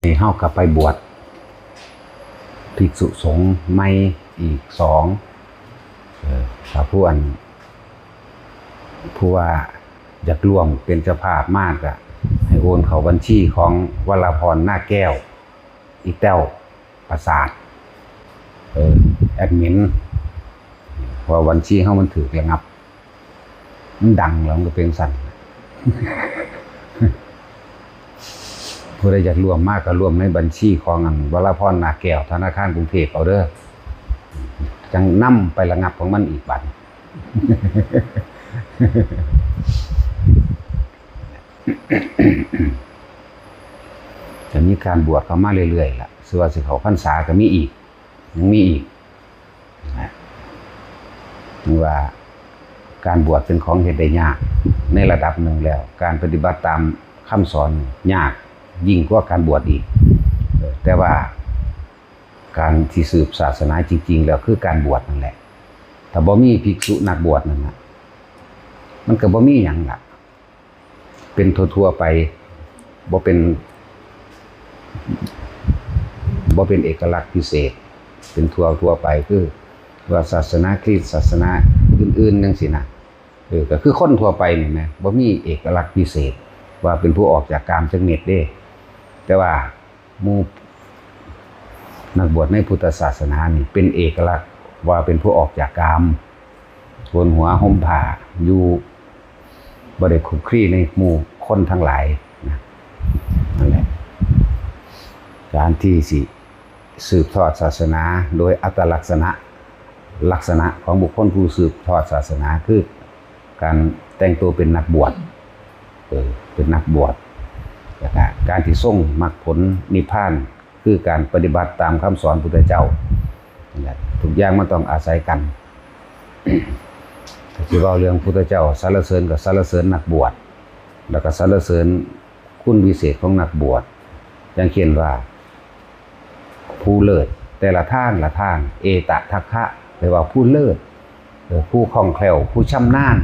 นี่เฮากลับไปบวชภิกษุสงฆ์ใหม่อีก2ถ้าผู้ว่าอยากร่วมเป็นเจ้าภาพมากอะให้โอนเข้าบัญชีของวราพรหน้าแก้วอีแต้วประสาทแอดมินว่าบัญชีเฮามันถูกระงับมันดังแล้วมันก็เป็นสั่นผู้ใดอยากรวมมากก็รวมในบัญชีของวราพรนาแก้วธนาคารกรุงเทพเอาเด้อจังนำไประงับของมันอีกบัดจะมีการบวชเข้ามาเรื่อยๆล่ะส่วนสิเขาพรรษาก็มีอีกยังมีอีกว่าการบวชเป็นของเฮ็ดได้ยากในระดับหนึ่งแล้วการปฏิบัติตามคำสอนยากยิ่งกว่าการบวชอีกแต่ว่าการที่สืบศาสนาจริงๆแล้วคือการบวชนั่นแหละถ้าบ่มีภิกษุนักบวชนั่นน่ะมันก็บ่มีหยังล่ะเป็นทั่วๆไปบ่เป็นเอกลักษณ์พิเศษเป็นทั่วไปคือว่าศาสนาคริสต์ศาสนาอื่นๆจังซี่นะก็คือคนทั่วไปนี่แหมบ่มีเอกลักษณ์พิเศษว่าเป็นผู้ออกจากกามจักเม็ดเด้แต่ว่าหมู่นักบวชในพุทธศาสนานี่เป็นเอกลักษณ์ว่าเป็นผู้ออกจากกามโกนหัวห่มผ้าอยู่บ่ได้คลุกคลีในหมู่คนทั้งหลายนั่นแหละการที่สิสืบทอดศาสนาโดยอัตลักษณะของบุคคลผู้สืบทอดศาสนาคือการแต่งตัวเป็นนักบวชเป็นนักบวชการที่ทรงมรรคผลนิพพานคือการปฏิบัติตามคำสอนพุทธเจ้าทุกอย่างมันต้องอาศัยกันที่ว่าเรื่องพุทธเจ้าสรรเสริญกับสรรเสริญนักบวชแล้วก็สรรเสริญคุณวิเศษของนักบวชอย่างเช่นว่าผู้เลิศแต่ละทางเอตทัคคะแปลว่าผู้เลิศผู้คล่องแคล่วผู้ชำนาญ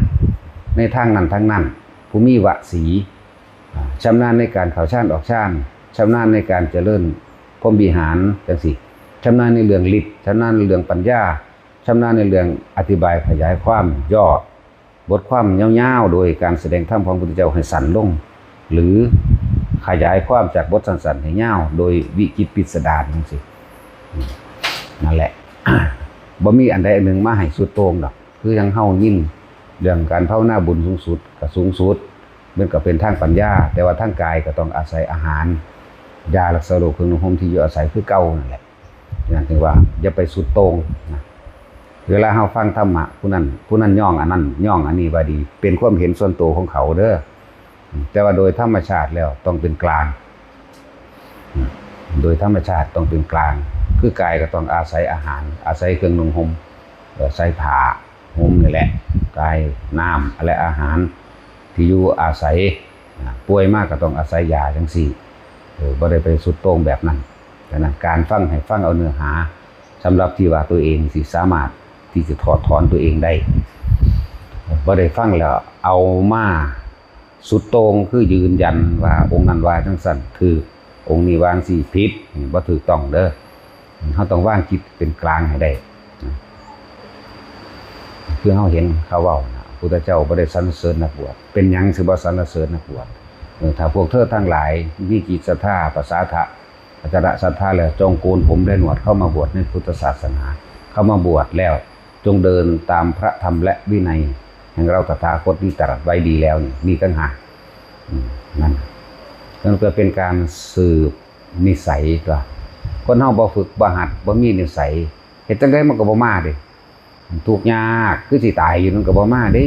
ในทางนั้นทั้งนั้นผู้มีวสีชำนาญในการเข้าฌานออกฌานชำนาญในการเจริญพรหมวิหารจังซี่ชำนาญในเรื่องฤทธิ์ชำนาญในเรื่องปัญญาชำนาญในเรื่องอธิบายขยายความย่อบทความยาวๆโดยการแสดงธรรมของพระพุทธเจ้าให้สั้นลงหรือขยายความจากบทสั้นๆให้ยาวโดยวิจิตรพิสดารจังซี่นั่นแหละ บ่มีอันใดอันหนึ่งมาให้สุดโต่งดอกคือยังเฮายินเรื่องการภาวนาบุญสูงสุดก็สูงสุดมันก็เป็นทางปัญญาแต่ว่าทางกายก็ต้องอาศัยอาหารยารักษาโรคเครื่องนุ่งห่มที่อยู่อาศัยคือเก่านั่นแหละอย่างที่ว่าอย่าไปสุดโต่งนะเวลาเฮาฟังธรรมะผู้นั้นย่องอันนั้นย่องอันนี้ว่าดีเป็นความเห็นส่วนตัวของเขาเด้อแต่ว่าโดยธรรมชาติแล้วต้องเป็นกลางโดยธรรมชาติต้องเป็นกลางคือกายก็ต้องอาศัยอาหารอาศัยเครื่องนุ่งห่มใส่ผ้าห่มนี่แหละกายน้ำและอาหารที่อยู่อาศัยป่วยมากก็ต้องอาศัยยาจังซี่บ่ได้ไปสุดโต่งแบบนั้นดังนั้นการฟังให้ฟังเอาเนื้อหาสำหรับที่ว่าตัวเองสิสามารถที่จะถอดถอนตัวเองได้บ่ได้ฟังแล้วเอามาสุดโต่งคือยืนยันว่าองค์นั้นว่าจังซั่นคือองค์นี้วางสิผิดบ่ถูกต้องเด้อเฮาต้องวางจิตเป็นกลางให้ได้คือเฮาเห็นเขาเว้าพุทธเจ้าบ่ได้สรรเสริญนักบวชเป็นหยังสิบ่สรรเสริญนักบวชถ้าพวกเธอทั้งหลายมีจิตศรัทธาประสาทะอัจฉริศรัทธาแล้วจงโกนผมและหนวดเข้ามาบวชในพุทธศาสนาเข้ามาบวชแล้วจงเดินตามพระธรรมและวินัยแห่งเราตถาคตที่ตรัสไว้ดีแล้วนี่ตั้งหากนั่นก็เป็นการสืบนิสัยตัวคนเฮาบ่ฝึกบ่หัดบ่มีนิสัยเฮ็ดจังได๋มันก็บ่มาเด้ทุกข์ยากคือสิตายอยู่มันก็บ่มาเด้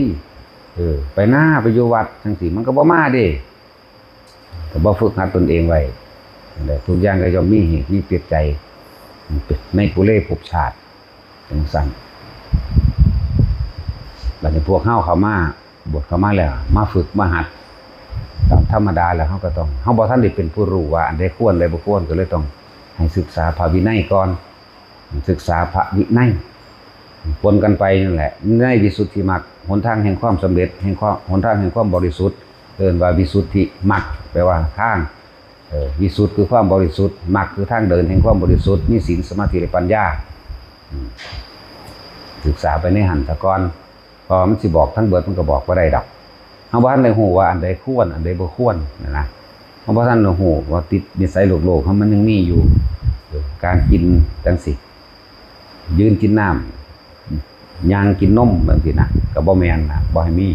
ไปหน้าไปอยู่วัดจังซี่มันก็บ่มาเด้ถ้าบ่ฝึกหัดตนเองไว้ทุกอย่างก็ย่อมมีเหตุมีปัจจัยในปุเรภพชาติจังซั่นบัดนี้พวกเฮาเข้ามาบวชเข้ามาแล้วมาฝึกมาหัดตามธรรมดาแล้วเฮาก็ต้องเฮาบ่ทันได้เป็นผู้รู้ว่าอันใดควรอันใดบ่ควรก็เลยต้องให้ศึกษาพระวินัยก่อนศึกษาพระวินัยปนกันไปนั่นแหละในวิสุทธิมรรคหนทางแห่งความสำเร็จหนทางแห่งความบริสุทธิ์เอิ้นว่าวิสุทธิมรรคแปลว่าทาง วิสุทธิ์คือความบริสุทธิ์มรรคคือทางเดินแห่งความบริสุทธิ์มีศีลสมาธิและปัญญาศึกษาไปในหันตะกอนพอมันสิบอกทั้งเบิดมันก็บอกว่าได้ดับเฮาบ่ทันได้ฮู้ว่าอันใดควรอันใดบ่ควรนะเฮาบ่ทันได้ฮู้ว่าติดนิสัยโลกๆมันยังมีอยู่การกินจังสิยืนกินน้ำย่างกินนมบางทีนะก็บ่แม่นนะบ่ให้มี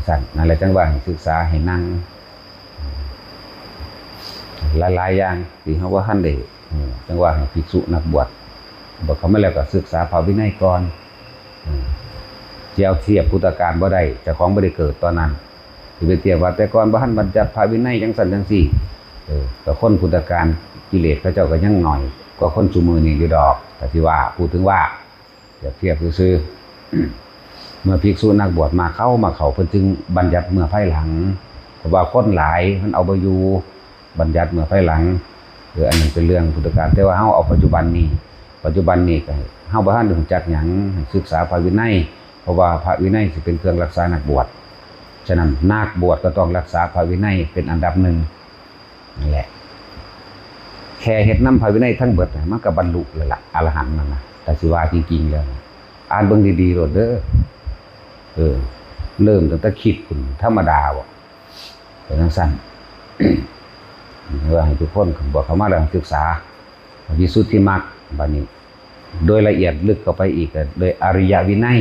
สั่นนั่นแหละจังว่าให้ศึกษาให้นั่งหลายๆอย่างที่เฮาว่าทันได้จังว่าให้ภิกษุนักบวชบ่เข้ามาแล้วก็ศึกษาพระวินัยก่อนสิเอาเทียบพุทธกาลบ่ได้เจ้าของบ่ได้เกิดตอนนั้นสิไปเทียบว่าแต่ก่อนบ่ทันบัญญัติพระวินัยจังซั่นจังซี่ก็คนพุทธกาลกิเลสเขาเจ้าก็ยังน้อยกว่าคนซุมื้อนี้อยู่ดอกแต่ที่ว่าพูดถึงว่าเทียบซื่อเมื่อภิกษุนักบวชมาเข้าเพิ่นจึงบัญญัติเมื่อภายหลังเพราะว่าคนหลายมันเอาบ่อยู่บัญญัติเมื่อภายหลังอันนั้นเป็นเรื่องพุทธกาลแต่ว่าเฮาเอาปัจจุบันนี้ก็เฮาบ่ทันได้รู้จักหยังศึกษาพระวินัยเพราะว่าพระวินัยสิเป็นเครื่องรักษานักบวชฉะนั้นนักบวชก็ต้องรักษาพระวินัยเป็นอันดับหนึ่งนั่นแหละแค่เฮ็ดนำพระวินัยทั้งเบิดมันก็บรรลุแล้วล่ะอรหันต์นั่นน่ะแต่สิว่าจริงๆแล้วอ่านเบิ่งดีๆโลดเด้อเริ่มตั้งแต่คิดคุณธรรมดาบ่เป็นจังซั่น ว่าให้ทุกคนบอกเข้ามาแล้วศึกษาวิสุทธิมรรคบัดนี้โดยละเอียดลึกเข้าไปอีกโดยอริยวินัย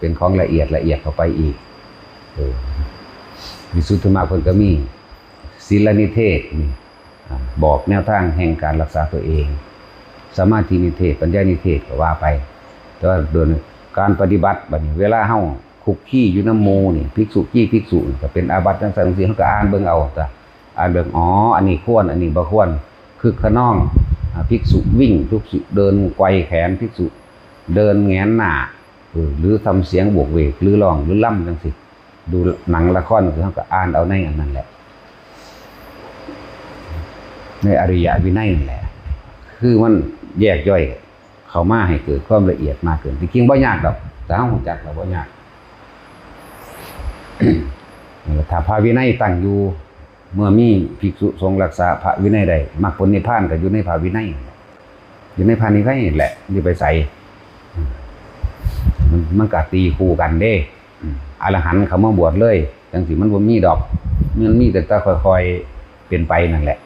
เป็นของละเอียดเข้าไปอีกวิสุทธิมรรคเพิ่นก็มีศีลนิเทศบอกแนวทางแห่งการรักษาตัวเองสมาธินิเทศปัญญานิเทศก็ว่าไปแต่ว่าโดยการปฏิบัติบัดนี้เวลาเฮาคุกคีอยู่นำหมู่นี่ภิกษุก็เป็นอาบัติจังซั่นเฮาก็อ่านเบิ่งเอาจ้ะอ่านเบิ่งอันนี้ควรอันนี้บ่ควรคือขนองภิกษุวิ่งภิกษุเดินไกวแขนภิกษุเดินแงนหน้าหรือทำเสียงโวกเวกหรือร้องหรือล่ำจังซี่ดูหนังละครคือเฮาก็อ่านเอาในอันนั้นแหละในอริยวินัยนั่นแหละคือมันแยกย่อยเข้ามาให้เกิดความละเอียดมากขึ้นจริงๆบ่ยากดอกแต่เฮารู้จักแล้วบ่ยาก ถ้าพระวินัยตั้งอยู่เมื่อมีภิกษุทรงรักษาพระวินัยได้มรรคผลนิพพานก็อยู่ในพระวินัยอยู่ในพระนิพพานนี่แหละนี่ไปใส่มันก็ตีคู่กันเด้อรหันต์เขามาบวชเลยจังสิมันบ่มีดอกมันมีแต่ค่อยๆเป็นไปนั่นแหละ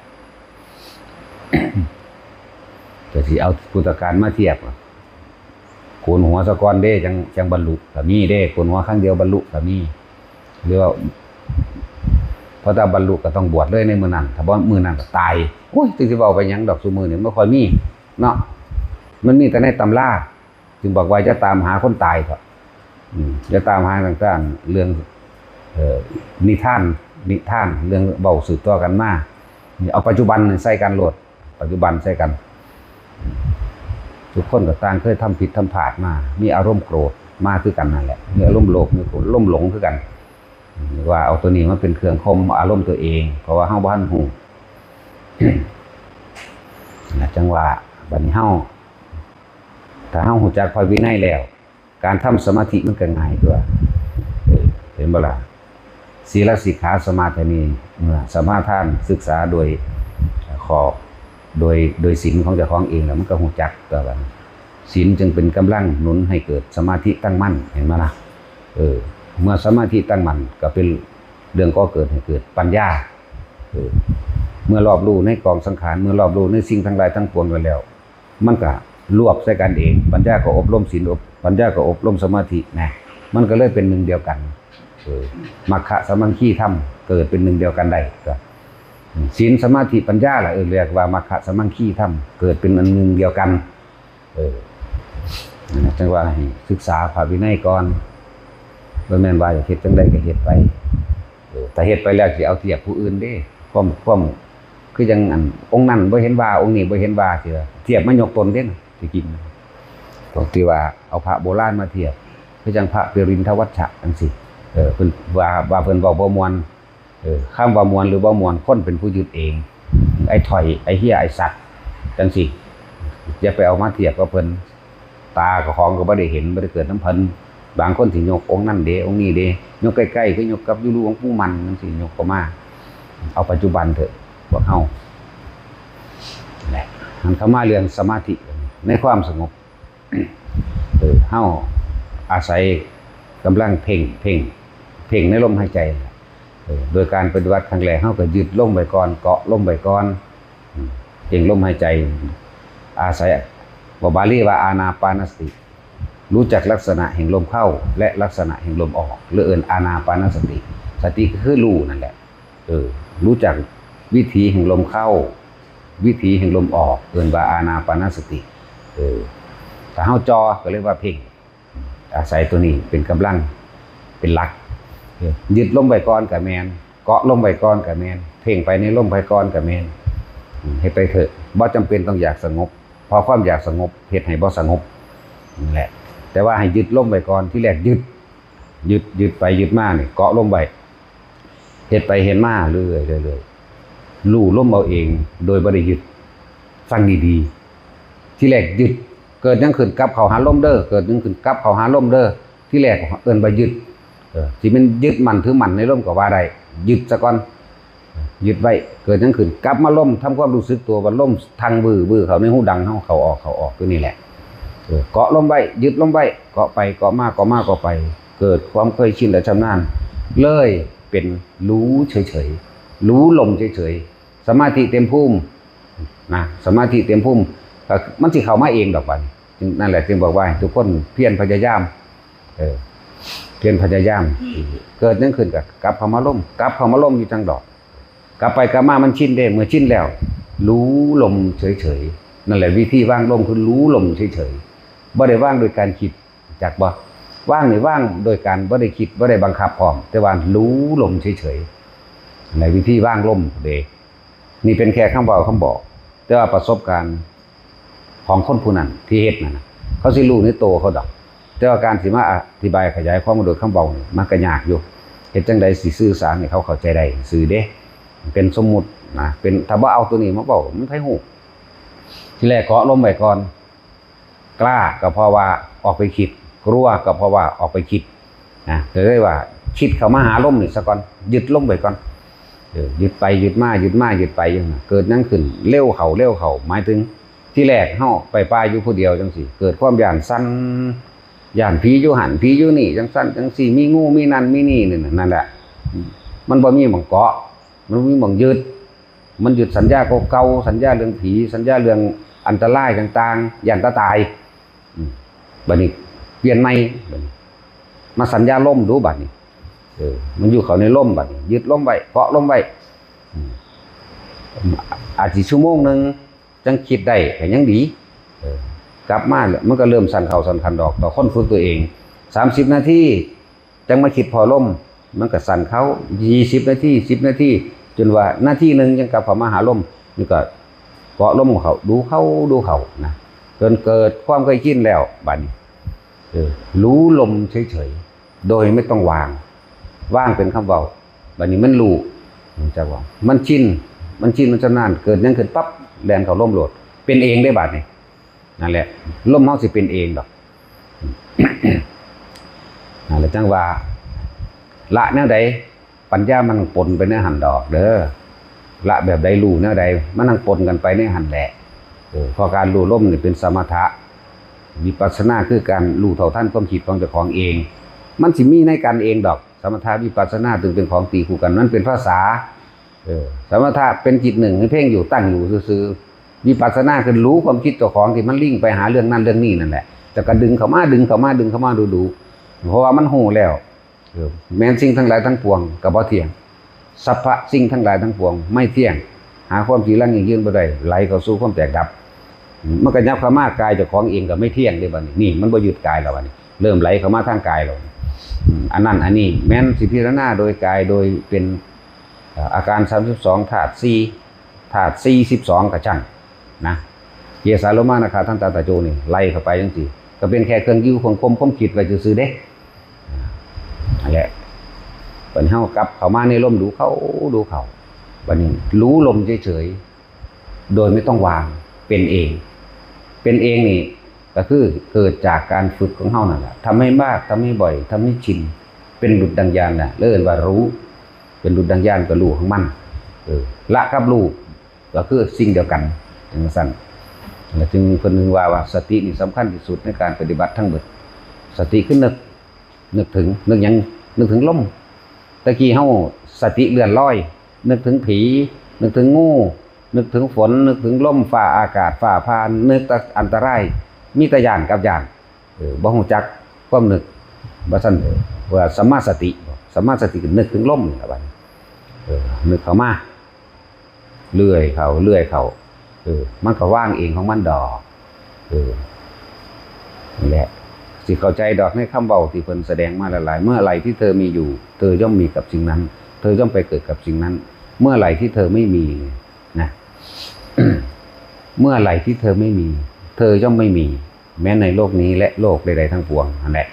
แต่สิเอาพุทธกาลมาเทียบโกนหัวซะก่อนเด้จังบรรลุก็มีเด้โกนหัวครั้งเดียวบรรลุก็มีหรือว่าพอถ้าบรรลุก็ต้องบวชเลยในมื้อนั้นถ้าบ่มื้อนั้นก็ตายโอ้ยจังสิเว้าไปหยังดอกซุมื้อนี่บ่ค่อยมีเนาะมันมีแต่ในตำราจึงบอกว่าจะตามหาคนตายเถอะจะตามหาต่างๆเรื่องนิทานเรื่องเว้าสืบต่อกันมาเอาปัจจุบันใส่กันโลดปัจจุบันใส่กันทุกคนก็ต่างเคยทำผิดทำพลาดมามีอารมณ์โกรธมาคือกันนั่นแหละมีอารมณ์โลภมีอารมณ์หลงคือกันว่าเอาตัวนี้มาเป็นเครื่องข่มอารมณ์ตัวเองเพราะว่าเฮาบ่ทันฮู้ จังว่าบัดนี้เฮาถ้าเฮารู้จักพระวินัยแล้วการทำสมาธิมันก็ง่ายตัวเห็นบ่ล่ะศีลสิกขาสมาธินี้เมื่อสมาทานศึกษาโดยโดยศีลของเจ้าของเองแล้วมันก็รู้จักตัวกันศีลจึงเป็นกำลังหนุนให้เกิดสมาธิตั้งมั่นเห็นมั้ยล่ะเมื่อสมาธิตั้งมั่นก็เป็นเรื่องก็เกิดให้เกิดปัญญาเมื่อรอบรู้ในกองสังขารเมื่อรอบรู้ในสิ่งทั้งหลายทั้งปวงไว้แล้วมันก็รวบใส่กันเองปัญญาก็อบรมศีลปัญญาก็อบรมสมาธินะมันก็เลยเป็นหนึ่งเดียวกันมรรคสมังคีธรรมเกิดเป็นหนึ่งเดียวกันได้ก็ศีลสมาธิปัญญาล่ะเรียกว่ามรรคสมังคีธรรมเกิดเป็นอันหนึ่งเดียวกันจังว่าให้ศึกษาพระวินัยก่อนบ่แม่นว่าจะเฮ็ดจังได๋ก็เฮ็ดไปแต่เฮ็ดไปแล้วสิเอาเทียบผู้อื่นเด้ความคือจังอันองค์นั้นบ่เห็นว่าองค์นี้บ่เห็นว่าสิเทียบมายกตนเด้ที่จริงตรงที่ว่าเอาพระโบราณมาเทียบคือจังพระเปรินทวัชชะจังซี่เพิ่นว่าเพิ่นเว้าบ่ม่วนคำว่ามวลหรือบ่มวลคนเป็นผู้ยึดเองไอ้ถอยไอ้เหี้ยไอ้สัตว์จังซี่อย่าไปเอามาเทียบกับเพิ่นตากับของก็บ่ได้เห็นบ่ได้เกิดน้ำเพิ่นบางคนสิยกองค์นั้นเด้องค์นี้เด้ยกใกล้ๆคือยกกับอยู่รูของผู้มันจังซี่ยกเข้ามาเอาปัจจุบันเถอะ พวกเฮาแหละมันเข้ามาเรื่องสมาธิในความสงบเฮาอาศัยกำลังเพ่งในลมหายใจโดยการปฏิบัติครั้งแรกเฮาก็ยึดลมไว้ก่อนเกาะลมไว้ก่อนเพ่งลมหายใจอาศัยบาลีว่าอานาปานสติรู้จักลักษณะแห่งลมเข้าและลักษณะแห่งลมออกหรือเอิ้นอานาปานสติสติก็คือรู้นั่นแหละรู้จักวิถีแห่งลมเข้าวิถีแห่งลมออกเอิ้นว่าอานาปานสติถ้าเฮาจอก็เรียกว่าเพ่งอาศัยตัวนี้เป็นกำลังเป็นหลักยึดลมไว้ก่อนกับแมนเกาะลมไว้ก่อนกับแมนเพ่งไปในลมไว้ก่อนกับแมนให้ไปเถอะบ่จำเป็นต้องอยากสงบพอความอยากสงบเฮ็ดให้บ่สงบนั่นแหละแต่ว่าให้ยึดลมไว้ก่อนที่แรกยึดไปยึดมานี่เกาะลมไว้เฮ็ดไปเห็นมาเรื่อยรู้ลมเอาเองโดยบ่ได้ยึดฟังดีๆที่แรกยึดเกิดยังขึ้นกลับเข้าหาลมเด้อเกิดยังขึ้นกลับเข้าหาลมเด้อที่แรกเอิ้นว่ายึดสิมันยึดมันถือมันในลมก็ว่าได้ยึดซะก่อนยึดไว้เกิดยังขึ้นกลับมาลมทำความรู้สึกตัวว่าลมทางบื้อเขาในหูดังเขาออกตัวนี้แหละเกาะลมไว้ยึดลมไว้เกาะไปเกาะมาไปเกิดความเคยชินและชำนาญเลยเป็นรู้เฉยๆรู้ลมเฉยๆสมาธิเต็มภูมินะสมาธิเต็มภูมิมันสิเข้ามาเองดอกบัดนั่นแหละจึงบอกว่าทุกคนเพียรพยายามเพียรพยายามเกิดนั่นขึ้นกับกลับเข้ามาล่มอยู่จังดอกกลับไปกลับมามันชินได้เมื่อชินแล้วรู้ลมเฉยๆนั่นแหละวิธีว่างลมคือรู้ลมเฉยๆบ่ได้ว่างโดยการคิดจากบ่ว่างนี่ว่างโดยการบ่ได้คิดบ่ได้บังคับพร้อมแต่ว่ารู้ลมเฉยๆในวิธีว่างลมเด้นี่เป็นแค่คำบอกแต่ว่าประสบการณ์ของคนผู้นั้นที่เฮ็ดนั่นน่ะเขาสิรู้ในโตเขาดอกแต่ว่าการสิมาอธิบายขยายความโดยคำเบานี่มันก็ยากอยู่เฮ็ดจังได๋สิสื่อสารให้เขาเข้าใจได้สื่อเด้เป็นสมมุตินะเป็นถ้าบ่เอาตัวนี้มาเว้ามันไผฮู้ทีแรกเกาะลมไว้ก่อนกล้าก็เพราะว่าออกไปคิดกลัวก็เพราะว่าออกไปคิดนะเลยว่าคิดเข้ามาหาลมนี่ซะก่อนยึดลมไว้ก่อนยึดไปยึดมาอย่างนั้นเกิดนั่นขึ้นเร็วเข้าหมายถึงที่แรกเฮาไปป่าอยู่ผู้เดียวจังซี่เกิดความย่านสั่นย่านผีอยู่หันผีอยู่นี่จังสั่นจังซี่มีงูมีนั่นมีนี่นั่นแหละมันบ่มีหม่องเกาะมันมีหม่องยึดมันยึดสัญญาเก่าๆสัญญาเรื่องผีสัญญาเรื่องอันตรายต่างๆย่านตายบัดนี้เปลี่ยนใหม่มาสัญญาลมดูบัดนี้มันอยู่เขาในลมบัดนี้ยึดลมไว้เกาะลมไว้อาจสิชั่วโมงนึงจังคิดได้ก็ยังดีกลับมามันก็เริ่มสั่นเข่าสั่นคันดอกต่อคนฝึกตัวเอง30นาทีจังมาคิดพอลมมันก็สั่นเขา20นาที10นาทีจนว่านาทีนึงจังกลับเข้ามาหาลมนี่ก็เกาะลมของเขาดูเขานะจนเกิดความเคยชินแล้วบัดนี้รู้ลมเฉยๆโดยไม่ต้องวางเป็นคำเว้าบัดนี้มันรู้จักว่ามันชินมันชำนาญเกิดยังขึ้นปั๊บแล่นเข้าลมโลดเป็นเองได้บัดนี้นั่นแหละลมเฮาสิเป็นเองดอก นั่นแหละจังว่าละแนวใดปัญญามันปนไปในหันดอกเด้อละแบบใดรู้แนวใดมันนั่งปนกันไปในหันแหละพอการรู้ลมนี่เป็นสมถะวิปัสสนาคือการรู้เท่าทันความคิดของเจ้าของเองมันสิมีในกันเองดอกสมถะวิปัสสนาถึงเป็นของตีคู่กันนั้นเป็นภาษาสมถะเป็นจิตหนึ่งให้เพ่งอยู่ตั้งอยู่ซื่อๆวิปัสสนาคือรู้ความคิดเจ้าของที่มันลิ่งไปหาเรื่องนั้นเรื่องนี้นั่นแหละแต่ก็ดึงเข้ามาดูเพราะว่ามันหูแล้วแม้นสิ่งทั้งหลายทั้งปวงก็บ่เที่ยงสัพพะสิ่งทั้งหลายทั้งปวงไม่เที่ยงหาความจีรังยืนบ่ได้ไหลเข้าสู่ความแตกดับมันก็ยับเข้ามากายเจ้าของเองก็ไม่เที่ยงเด้บัดนี้นี่มันบ่ยึดกายแล้วบัดนี้เริ่มไหลเข้ามาทางกายแล้วอันนั้นอันนี้แม้นสิพิจารณาโดยกายโดยเป็นอาการ32ธาตุ4ธาตุ42ก็ช่างนะเยสาโลมานะคาท่านตาตาโจนี่ไล่เข้าไปจังซี่ก็เป็นแค่เครื่องยิ้วของความคิดไว้ซื่อๆเด้นั่นแหละบัดนี้เฮากลับเข้ามาในลมดูเขาบัดนี้รู้ลมเฉยๆโดยไม่ต้องวางเป็นเองนี่ก็คือเกิดจากการฝึกของเฮานั่นแหละทำให้มากทำให้บ่อยทำให้ชินเป็นดุจดังยานน่ะเรียกว่ารู้เป็นดุจดังยานกับรู้ของมันละกับรู้ ก็คือสิ่งเดียวกันจังซั่นแล้วจึงเพิ่นว่าสตินี่สำคัญที่สุดในการปฏิบัติทั้งหมดสติคือนึกถึงนึกหยังนึกถึงลมตะกี้เฮาสติเลื่อนลอยนึกถึงผีนึกถึงงูนึกถึงฝนนึกถึงลมฟ้าอากาศฟ้าผ่านนึกอันตรายมีแต่ย่านกับย่านบ่ฮู้จักความนึกว่าซั่นว่าสัมมาสตินึกถึงลมนี่ล่ะบัดนึกเข้ามาเลื่อยเข้ามันก็ว่างเองของมันดอกนี่แหละสิเข้าใจดอกในคำเว้าที่เพิ่นแสดงมาหลายๆเมื่อไหร่ที่เธอมีอยู่เธอย่อมมีกับสิ่งนั้นเธอย่อมไปเกิดกับสิ่งนั้นเมื่อไหร่ที่เธอไม่มีนะ เมื่อไหร่ที่เธอไม่มีเธอย่อมไม่มีแม้ในโลกนี้และโลกใดๆทั้งปวงนั่นแหละ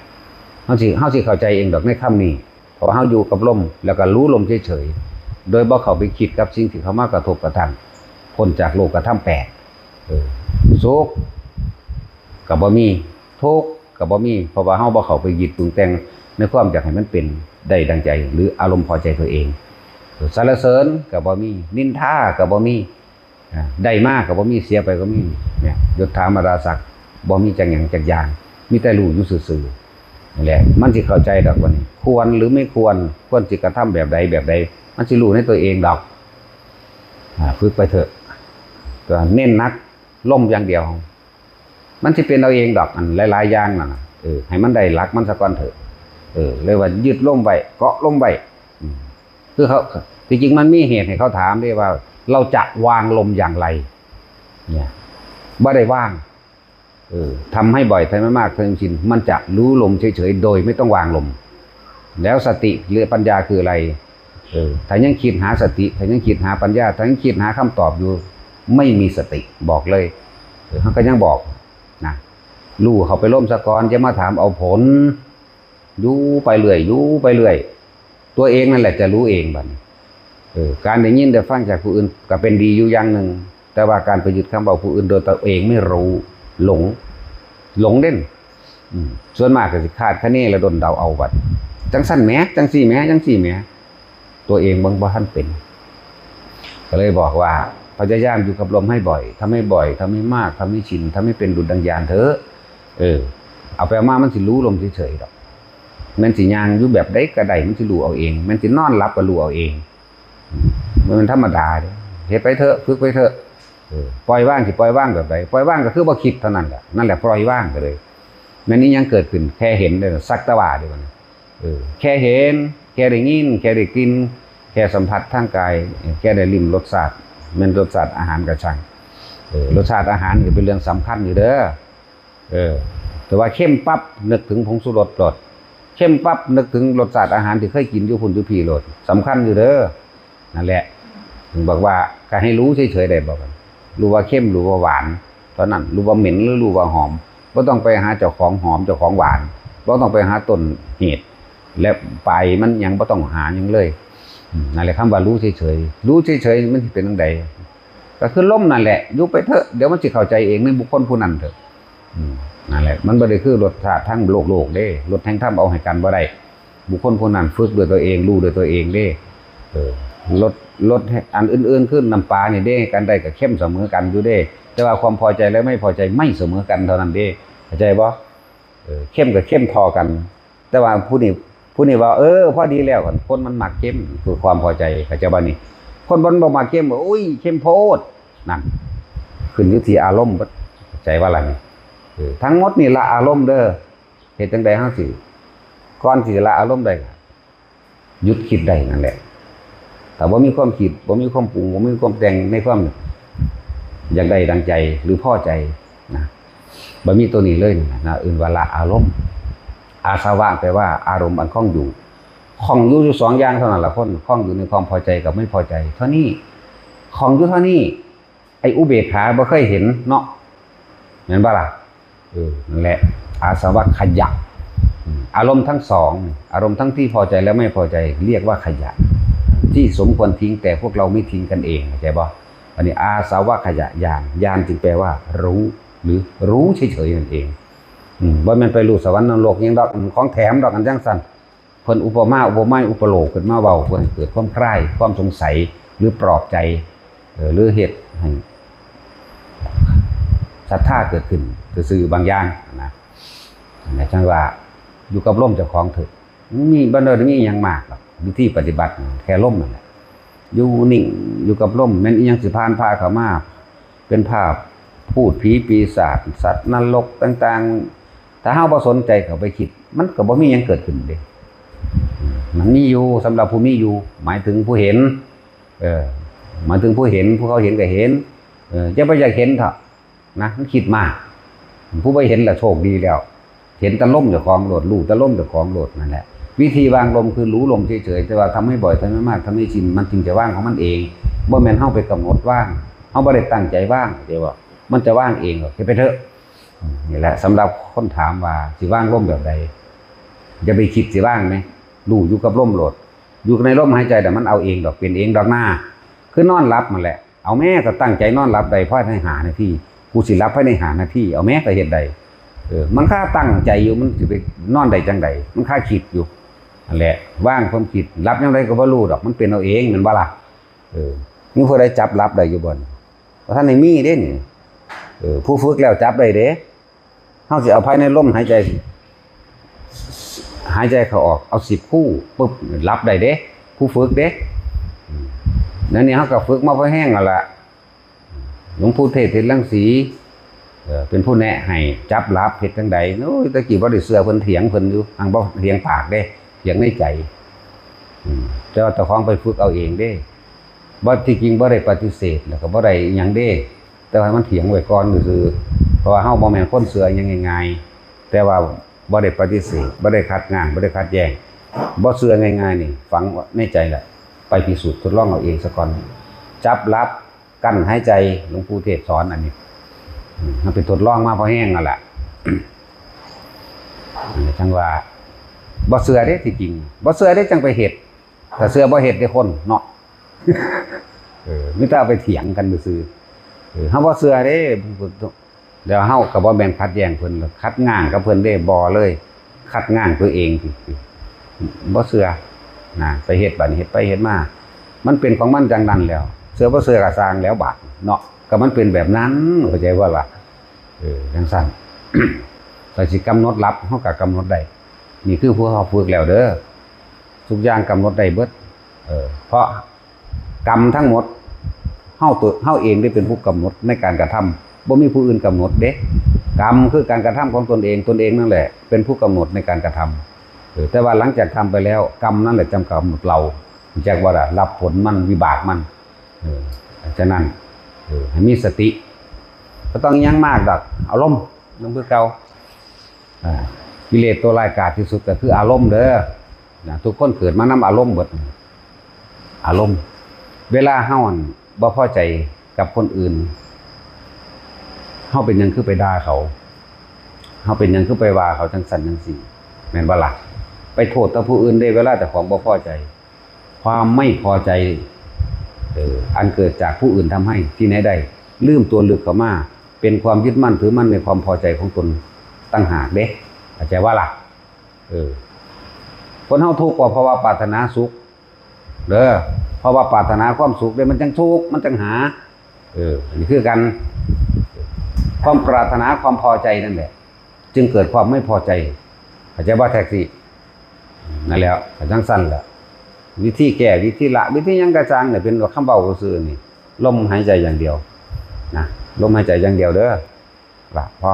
เฮาสิเข้าใจเองดอกในคำนี้เพราะเฮาอยู่กับลมแล้วก็รู้ลมเฉยๆโดยบ่เข้าไปคิดกับสิ่งที่เข้ามากระทบกระทั่งพ้นจากโลกธรรม8สุขก็บ่มีทุกข์ก็บ่มีเพราะว่าเฮาบ่เข้าไปยึดปรุงแต่งในความอยากให้มันเป็นได้ดังใจหรืออารมณ์พอใจตัวเองสรรเสริญก็บ่มีนินทาก็บ่มีได้มากก็บ่มีเสียไปก็มีเนี่ยยศถาบรรดาศักดิ์บ่มีจักหยังจักอย่างมีแต่รู้อยู่ซื่อๆนั่นแหละมันสิเข้าใจดอกว่านี่ควรหรือไม่ควรสิกระทำแบบใดมันสิรู้ในตัวเองดอกฝึกไปเถอะตัวเน้นนักล่มอย่างเดียวมันสิเป็นเอาเองดอกอันหลายๆอย่างนั่นน่ะให้มันได้หลักมันซะก่อนเถอะเลยว่ายึดล่มไว้เกาะล่มไว้คือเขาจริงๆมันมีเหตุให้เขาถามด้วยว่าเราจะวางลมอย่างไรเนี่ยบ่ได้ว่างทำให้บ่อยทำให้มากทำชินมันจะรู้ลมเฉยๆโดยไม่ต้องวางลมแล้วสติหรือปัญญาคืออะไรถ้ายังคิดหาสติถ้ายังคิดหาปัญญาถ้ายังคิดหาคำตอบอยู่ไม่มีสติบอกเลยเขาก็ยังบอกนะรู้เขาไปล่มสะกอนจะมาถามเอาผลยู่ไปเรื่อยตัวเองนั่นแหละจะรู้เองบัดการได้ยินได้ฟังจากผู้อื่นก็เป็นดีอยู่อย่างหนึ่งแต่ว่าการไปยึดคำบอกผู้อื่นโดยตัวเองไม่รู้หลงเด่นส่วนมากก็สิคาดคะเนและดนเดาเอาบัดจังสั้นแหมจังสี่แหมตัวเองบ่ทันเป็นก็เลยบอกว่าพยายามอยู่กับลมให้บ่อยทำให้บ่อยทำให้มากทำให้ชินทำให้เป็นดุจดังยานเถอะเอาไปมามันสิรู้ลมเฉยๆดอกมันสิย่างอยู่แบบใดก็ได้มันสิรู้เอาเองมันสินอนหลับก็รู้เอาเองมันธรรมดาเด้เฮ็ดไปเถอะฝึกไปเถอะปล่อยว่างสิปล่อยว่างแบบใดปล่อยว่างก็คือบ่คิดเท่านั้นแหละนั่นแหละปล่อยว่างก็เลยแม้นี้ยังเกิดขึ้นแค่เห็นได้สักแต่ว่าเด้มันแค่เห็นแค่ได้ยินแค่ได้กินแค่สัมผัสทางกายแค่ได้ลิ้มรสชาติมันรสชาติอาหารกระชังรสชาติอาหารก็เป็นเรื่องสำคัญอยู่เด้อแต่ว่าเข้มปั๊บนึกถึงผงชูรสรสเข้มปั๊บนึกถึงรสชาติอาหารที่เคยกินอยู่พุ่นอยู่พี่รสสำคัญอยู่เด้อนั่นแหละถึงบอกว่าการให้รู้เฉยๆได้บอกกันรู้ว่าเข้มรู้ว่าหวานตอนนั้นรู้ว่าเหม็นหรือรู้ว่าหอมบ่ต้องไปหาเจ้าของหอมเจ้าของหวานบ่ต้องไปหาต้นเหตุและปลายมันยังบ่ต้องหายังเลยนั่นแหละคำว่ารู้เฉยๆรู้เฉยๆมันสิเป็นจังไดก็คือล้มนั่นแหละอยู่ไปเถอะเดี๋ยวมันสิเข้าใจเองในบุคคลผู้นั้นเถอะนั่นแหละมันบ่ได้คือรสชาติทั้งโลกเด้รสแห่งธรรมเอาให้กันบ่ได้บุคคลผู้นั้นฝึกด้วยตัวเองรู้ด้วยตัวเองเด้รสอันอื่นๆขึ้นน้ำปลานี่เด้กันได้ก็เข้มเสมอกันอยู่เด้แต่ว่าความพอใจและไม่พอใจไม่เสมอกันเท่านั้นเด้เข้าใจบ่เข้มกับเข้มพอกันแต่ว่าผู้นี้ว่าพอดีแล้วคนมันมักเข้มคือความพอใจเข้าใจบ่นี่คนบ่มักเข้มว่าอุ้ยเข้มโพดนั่นขึ้นอยู่ที่อารมณ์เข้าใจว่าล่ะนี่ทั้งหมดนี่ละอารมณ์เด้อเฮ็ดจังได๋เฮาสิก่อนสิละอารมณ์ได้หยุดคิดได้นั่นแหละแต่บ่มีความคิดบ่มีความปรุงบ่มีความแต่งในความอยากได้ดังใจหรือพอใจนะบ่มีตัวนี้เลยนะอื่นว่าละอารมณ์อาสวะแปลว่าอารมณ์อันคล้องอยู่สองอย่างเท่านั้นละคนคล้องอยู่ในความพอใจกับไม่พอใจเท่านี้คล้องอยู่เท่านี้ไอ้อุเบกขาบ่เคยเห็นเนาะเห็นบ่ล่ะนั่นแหละอาสวะขยะอารมณ์ทั้งสองอารมณ์ทั้งที่พอใจและไม่พอใจเรียกว่าขยะที่สมควรทิ้งแต่พวกเราไม่ทิ้งกันเองเข้าใจบ่อันนี้อาสวะขยะญาณจึงแปลว่ารู้หรือรู้เฉยๆนั่นเองบ่แม่นไปรู้สวรรค์นรกยังดอกของแถมดอกกันจังซั่นเพิ่นอุปมาอุปไมยอุปโลกขึ้นมาเว้าเพื่อให้เกิดความคลายความสงสัยหรือปลอบใจหรือเหตุ ให้ศรัทธาเกิดขึ้นซื่อบางอย่างนะจังว่าอยู่กับร่มเจ้าของเถอะมีบ่ได้มีอย่างมากหรอกวิธีปฏิบัติแค่ร่มนั่นแหละอยู่นิ่งอยู่กับร่มแม่นอีหยังสิผ่านพาเข้ามาเป็นภาพพูดผีปีศาจสัตว์นรกต่างๆถ้าเฮาบ่สนใจเข้าไปคิดมันก็บ่มีหยังเกิดขึ้นเด้มันมีอยู่สำหรับผู้มีอยู่หมายถึงผู้เห็นหมายถึงผู้เห็นผู้เขาเห็นก็เห็นจะไปอยากเห็นเถอะนะมันคิดมากผู้ไปเห็นแหละโชคดีแล้วเห็นตะล่มเจ้าของโหลดรู้ตะล่มเจ้าของโหลดนั่นแหละวิธีวางลมคือรู้ลมเฉยๆแต่ว่าทำให้บ่อยทำให้มากทำให้ชินมันจึงจะว่างของมันเองบ่แม่นเฮาไปกำหนดว่างเฮาบ่ได้ตั้งใจว่างเดี๋ยวว่ามันจะว่างเองหรอกไปเถอะนี่แหละสำหรับคนถามว่าสิว่างลมแบบใดอย่าไปคิดสิว่างไหมรู้อยู่กับลมโหลดอยู่ในลมหายใจแต่มันเอาเองดอกเป็นเองดอกหน้าคือนอนหลับมันแหละเอาแม่ก็ตั้งใจนอนหลับใดเพราะให้หาหน้าที่กูสิรับให้ในหาหน้าที่เอาแม่ก็เฮ็ดใดมันค่าตั้งใจอยู่มันสิไปนอนใดจังใดมันค่าคิดอยู่นั่นแหละว่างความคิดรับยังไงก็บ่รู้ดอกมันเป็นเอาเองมันบ่ล่ะมีผู้ใดจับรับได้อยู่บ่เพราะท่านในมีเด้นี่ผู้ฝึกแล้วจับได้เด้เฮาสิเอาภายในลมหายใจเข้าออกเอา10คู่ปึ๊บรับได้เด้ผู้ฝึกเด้นั่นนี่เฮาก็ฝึกมาพอแห้งแล้วล่ะหลวงปู่เทศรังสีเป็นผู้แนะให้จับรับเฮ็ดจังใดโอ้ยตะกี้บ่ได้เชื่อเพิ่นเถียงเพิ่นอยู่อังบ่เถียงปากเด้เถียงในใจแต่ว่าเจ้าของไปฝึกเอาเองเด้บ่ที่จริงบ่ได้ปฏิเสธแล้วก็บ่ได้หยังเด้แต่ว่ามันเถียงไว้ก่อนซื่อเพราะว่าเฮาบ่แม่นคนเชื่อหยังง่ายๆแต่ว่าบ่ได้ปฏิเสธบ่ได้คัดง้างบ่ได้คัดแย้งบ่เชื่อง่ายๆนี่ฝังในใจแหละไปพิสูจน์ทดลองเอาเองซะก่อนจับรับกั้นหายใจหลวงปู่เทศสอนอันนี้มันเป็นทดลองมาพอแห้งนั่นแหละจังว่าบ่เชื่อเด้ที่จริงบ่เชื่อได้จังไปเฮ็ดถ้าเชื่อบ่เฮ็ดได้คนเนาะมีแต่เอาไปเถียงกันซื่อเฮาบ่เชื่อเด้เดี๋ยวเฮาก็บ่แม่นคัดแย้งเพิ่นคัดง้างกับเพิ่นเด้บ่เลยคัดง้างตัวเองบ่เชื่อนะไปเฮ็ดบัดนี้เฮ็ดไปเฮ็ดมามันเป็นของมันจังนั้นแล้วเชื่อบ่เชื่อก็สร้างแล้วบาดเนาะก็มันเป็นแบบนั้นเข้าใจว่าล่ะจังซั่น แต่สิกำหนดรับเฮาก็กำหนดได้นี่คือผู้เฮาฝึกแล้วเด้อทุกอย่างกำหนดได้เบิดเพราะกรรมทั้งหมดเฮาเองได้เป็นผู้กำหนดในการกระทำบ่มีผู้อื่นกำหนดเด้กรรมคือการกระทำของตนเองนั่นแหละเป็นผู้กำหนดในการกระทำแต่ว่าหลังจากทำไปแล้วกรรมนั่นแหละจำกำหนดเราจากว่ารับผลมันวิบากมันฉะนั้นให้มีสติก็ต้องยั้งมากดอกอารมณ์ต้องคือเก่ากิเลสตัวร้ายกาจที่สุดก็คืออารมณ์เด้อทุกคนเกิดมานำอารมณ์หมดอารมณ์เวลาเฮาบ่พอใจกับคนอื่นเฮาเป็นหยังคือไปด่าเขาเฮาเป็นหยังคือไปว่าเขาจังสั่นจังซี่แม่นบ่ล่ะไปโทษต่อผู้อื่นได้เวลาแต่ของบ่พอใจความไม่พอใจอันเกิดจากผู้อื่นทำให้ที่ไหนได้ลืมตัวลึกเข้ามาเป็นความยึดมั่นถือมั่นในความพอใจของตนตั้งหากเด้เข้าใจว่าล่ะคนเฮาทุกข์เพราะว่าปรารถนาสุขเด้อเพราะว่าปรารถนาความสุขเด้มันจังทุกข์มันจังหาอันนี้คือกันความปรารถนาความพอใจนั่นแหละจึงเกิดความไม่พอใจเข้าใจว่าแท็กซี่นั่นแหละจังสั้นแหละวิธีแก้วิธีละวิธียังกระจังเนี่ยเป็นคำเบาซื่อนี่ลมหายใจอย่างเดียวนะลมหายใจอย่างเดียวเด้อละพอ